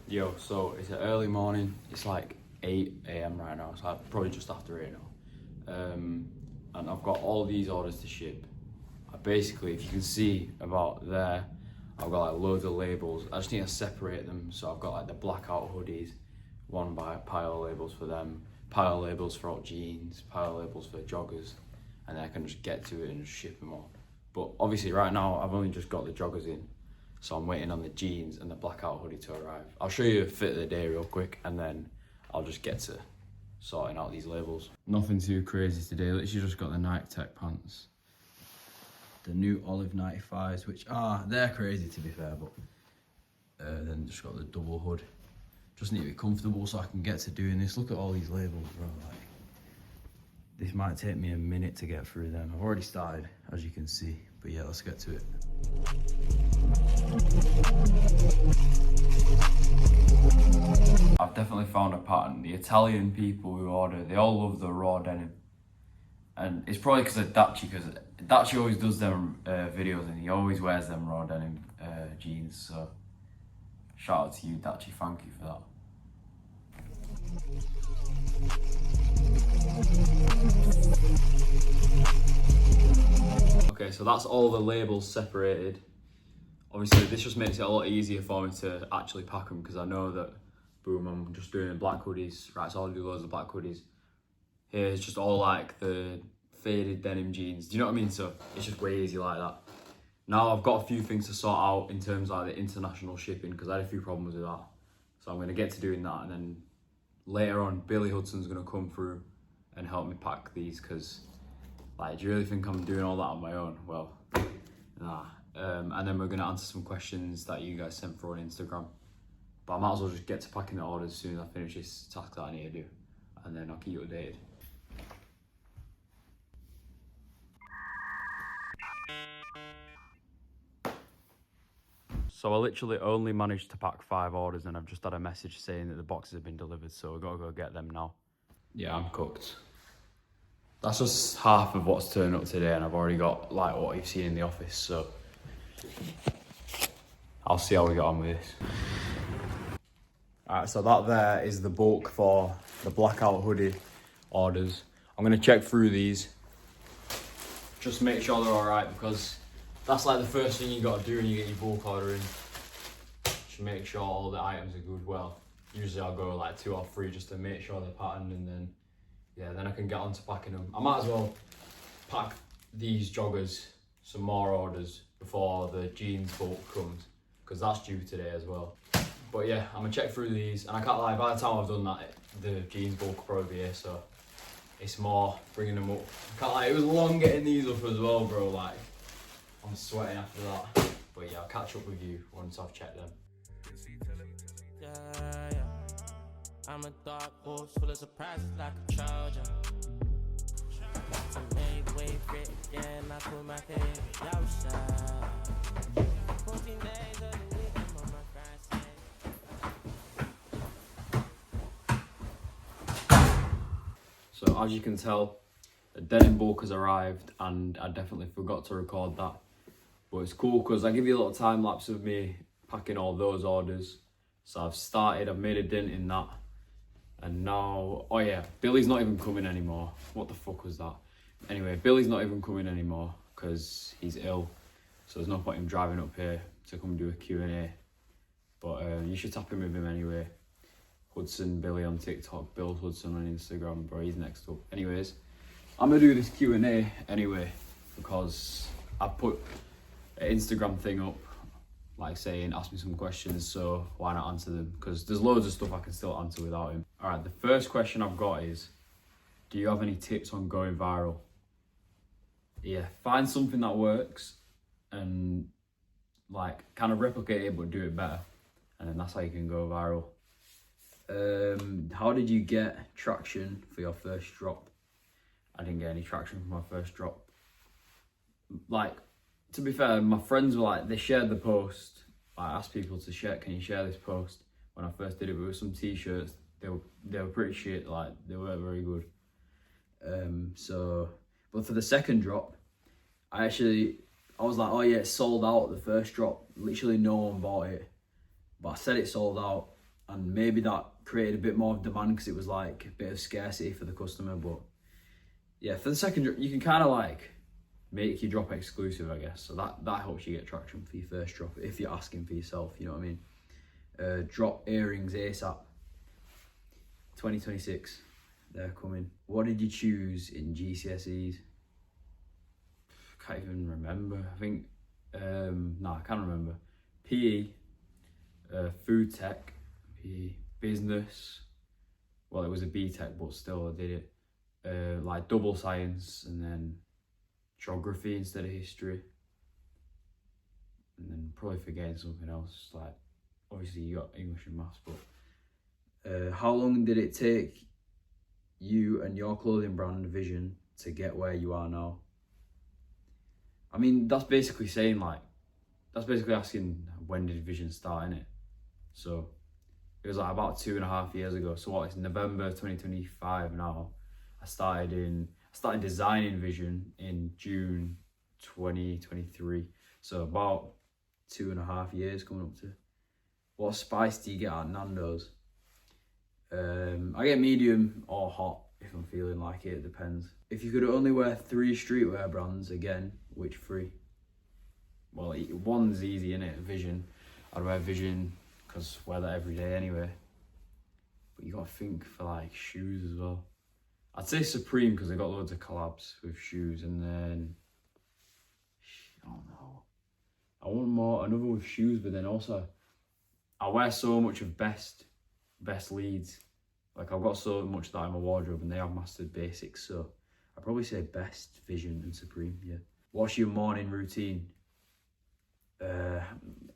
Yo, so it's an early morning. It's like 8 a.m. right now. It's like probably just after 8 now. And I've got all these orders to ship. Basically, if you can see about there, I've got like loads of labels. I just need to separate them. So I've got like the blackout hoodies, one by pile of labels for them, pile of labels for hot jeans, pile of labels for joggers, and then I can just get to it and just ship them all. But obviously right now I've only just got the joggers in. So I'm waiting on the jeans and the blackout hoodie to arrive. I'll show you the fit of the day real quick and then I'll just get to sorting out these labels. Nothing too crazy today, literally just got the Nike Tech pants. The new Olive 95s, which they're crazy to be fair, but then just got the double hood. Just need to be comfortable so I can get to doing this. Look at all these labels, bro. Like, this might take me a minute to get through them. I've already started, as you can see, but yeah, let's get to it. I've definitely found a pattern. The Italian people who order, they all love the raw denim. And it's probably because of Dachi, because Dachi always does them videos and he always wears them raw denim jeans. So shout out to you, Dachi, thank you for that. Okay, so that's all the labels separated. Obviously, this just makes it a lot easier for me to actually pack them because I know that, boom, I'm just doing black hoodies. Right, so I'll do loads of black hoodies. Here it's just all like the faded denim jeans. Do you know what I mean? So it's just way easier like that. Now I've got a few things to sort out in terms of like the international shipping because I had a few problems with that. So I'm going to get to doing that, and then later on Billy Hudson's going to come through and help me pack these because, like, do you really think I'm doing all that on my own? Well, nah. And then we're going to answer some questions that you guys sent through on Instagram. But I might as well just get to packing the orders as soon as I finish this task that I need to do. And then I'll keep you updated. So I literally only managed to pack 5 orders and I've just had a message saying that the boxes have been delivered, so we've got to go get them now. Yeah, I'm cooked. That's just half of what's turned up today, and I've already got like what you've seen in the office, so I'll see how we get on with this. Alright, so that there is the bulk for the blackout hoodie orders. I'm gonna check through these, just make sure they're alright, because that's like the first thing you gotta do when you get your bulk order in. Just make sure all the items are good. Well, usually I'll go like 2 or 3 just to make sure they're patterned, and then yeah, then I can get on to packing them. I might as well pack these joggers, some more orders before the jeans bulk comes, because that's due today as well. But yeah, I'm gonna check through these, and I can't lie, by the time I've done that, the jeans bulk will probably be here, so it's more bringing them up. I can't lie, it was long getting these up as well, bro. Like, I'm sweating after that. But yeah, I'll catch up with you once I've checked them. Yeah. I'm a dark horse full of surprises like a Trojan. I make way for it again, I put my head outside. 14 days of the week, I'm on my grind. So as you can tell, the denim bulk has arrived, and I definitely forgot to record that. But it's cool because I give you a little time lapse of me packing all those orders. So I've made a dent in that. And now, oh yeah, Billy's not even coming anymore. What the fuck was that? Anyway, Billy's not even coming anymore because he's ill. So there's no point in him driving up here to come do a Q&A. But you should tap in with him anyway. Hudson Billy on TikTok, Bill Hudson on Instagram, bro, he's next up. Anyways, I'm gonna do this Q&A anyway because I put an Instagram thing up, like saying, ask me some questions, so why not answer them? Because there's loads of stuff I can still answer without him. All right, the first question I've got is, do you have any tips on going viral? Yeah, find something that works and like kind of replicate it, but do it better. And then that's how you can go viral. How did you get traction for your first drop? I didn't get any traction for my first drop. Like, to be fair, my friends were like, they shared the post. I asked people to share, can you share this post? When I first did it, with some t-shirts. They were pretty shit, like they weren't very good. But for the second drop, I was like, oh yeah, it's sold out the first drop. Literally no one bought it. But I said it sold out, and maybe that created a bit more of demand because it was like a bit of scarcity for the customer. But yeah, for the second drop, you can kind of like make your drop exclusive, I guess. So that helps you get traction for your first drop if you're asking for yourself, you know what I mean? Drop earrings ASAP. 2026, they're coming. What did you choose in GCSEs? Can't even remember. I think, I can't remember. PE, food tech, PE, business. Well, it was a B tech, but still I did it. Like double science, and then geography instead of history. And then probably forgetting something else, like obviously you got English and maths, but how long did it take you and your clothing brand Vision to get where you are now? I mean, that's basically saying like, that's basically asking when did Vision start, innit? So it was like about 2.5 years ago. So what, it's November 2025 now. I started designing Vision in June 2023. So about 2.5 years coming up to. What spice do you get at Nando's? I get medium or hot if I'm feeling like it depends. If you could only wear 3 streetwear brands again, which 3? Well, one's easy, innit? Vision. I'd wear Vision because I wear that every day anyway. But you gotta think for like shoes as well. I'd say Supreme because they got loads of collabs with shoes, and then I don't know. I want another with shoes, but then also I wear so much of Best Leads. Like I've got so much that in my wardrobe, and they have mastered basics. So I'd probably say Best, Vision, and Supreme. Yeah. What's your morning routine?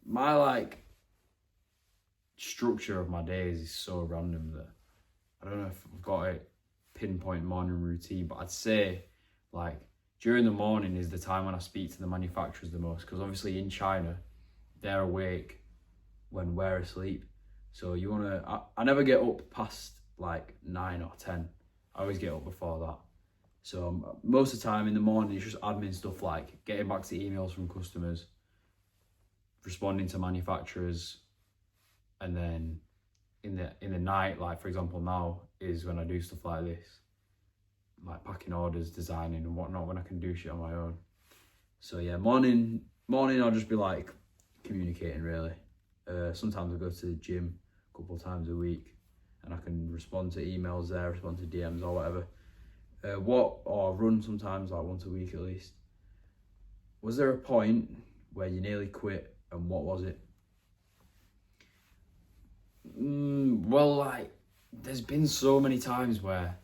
My like structure of my days is so random that I don't know if I've got a pinpoint morning routine, but I'd say like during the morning is the time when I speak to the manufacturers the most, because obviously in China they're awake when we're asleep. So you wanna, I never get up past like 9 or 10. I always get up before that. So most of the time in the morning it's just admin stuff like getting back to emails from customers, responding to manufacturers, and then in the night, like for example now, is when I do stuff like this, like packing orders, designing and whatnot, when I can do shit on my own. So yeah, morning I'll just be like communicating really. Sometimes I go to the gym a couple of times a week and I can respond to emails there, respond to DMs or whatever. Or run sometimes, like once a week at least. Was there a point where you nearly quit, and what was it? Well, like there's been so many times where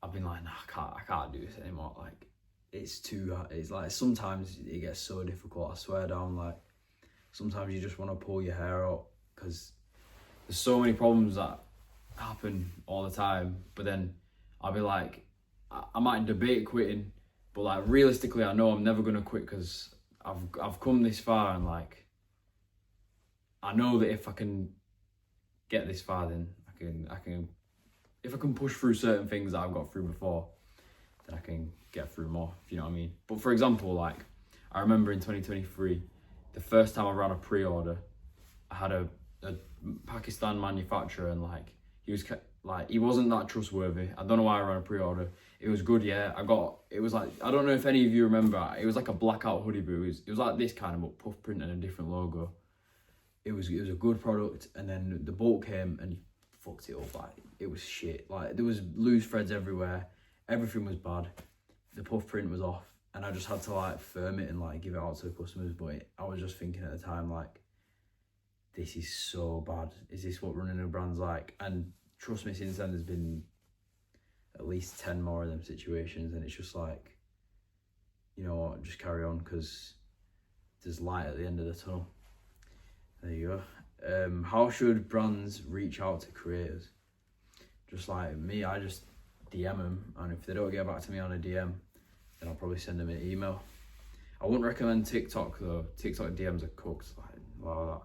I've been like, nah, I can't do this anymore. Like it's too hard. It's like sometimes it gets so difficult. I swear down, like sometimes you just want to pull your hair out because there's so many problems that happen all the time. But then I'll be like, I might debate quitting, but like realistically, I know I'm never gonna quit because I've come this far, and like I know that if I can get this far, then I can if I can push through certain things that I've got through before, then I can get through more, if you know what I mean. But for example, like I remember in 2023, the first time I ran a pre-order, I had a Pakistan manufacturer, and like he wasn't that trustworthy. I don't know why I ran a pre-order. It was good, yeah. It was like, I don't know if any of you remember, it was like a blackout hoodie, but it was like this kind of, but puff print and a different logo. It was a good product, and then the bolt came and he fucked it up. Like it was shit. Like there was loose threads everywhere. Everything was bad. The puff print was off, and I just had to like firm it and like give it out to the customers. But I was just thinking at the time, like, this is so bad. Is this what running a brand's like? And trust me, since then there's been at least 10 more of them situations, and it's just like, you know what, just carry on because there's light at the end of the tunnel. There you go. How should brands reach out to creators? Just like me, I just DM them, and if they don't get back to me on a DM, then I'll probably send them an email. I wouldn't recommend TikTok though. TikTok DMs are cooked, like that.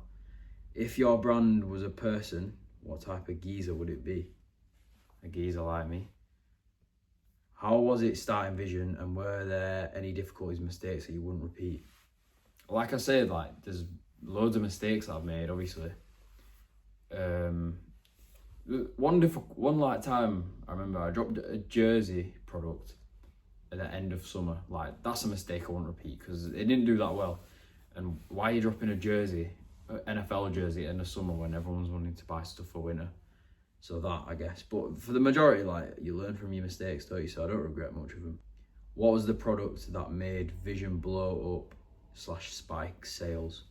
If your brand was a person, what type of geezer would it be? A geezer like me. How was it starting Vision, and were there any difficulties, mistakes that you wouldn't repeat? Like I said, like there's loads of mistakes that I've made, obviously. One like time I remember I dropped a jersey product at the end of summer. Like that's a mistake I won't repeat because it didn't do that well. And why are you dropping a jersey, NFL jersey in the summer when everyone's wanting to buy stuff for winter? So that, I guess. But for the majority, like, you learn from your mistakes, don't you? So I don't regret much of them. What was the product that made Vision blow up / spike sales?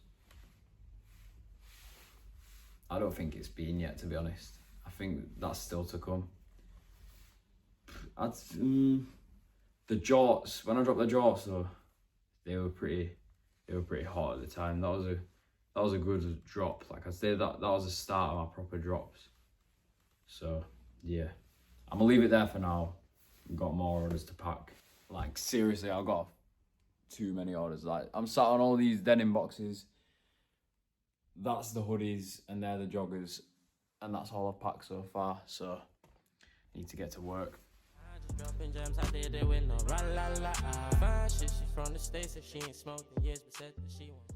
I don't think it's been yet, to be honest. I think that's still to come. The jorts, when I dropped the jorts though, they were pretty hot at the time. That was a good drop. Like I say, that was the start of my proper drops. So yeah, I'm gonna leave it there for now. I've got more orders to pack. Like seriously, I've got too many orders. Like I'm sat on all these denim boxes. That's the hoodies and they're the joggers, and that's all I've packed so far. So need to get to work. Just dropping gems, I did it with no la la la. Fine shit, she from the States, if she ain't smoked in years, but said that she wants.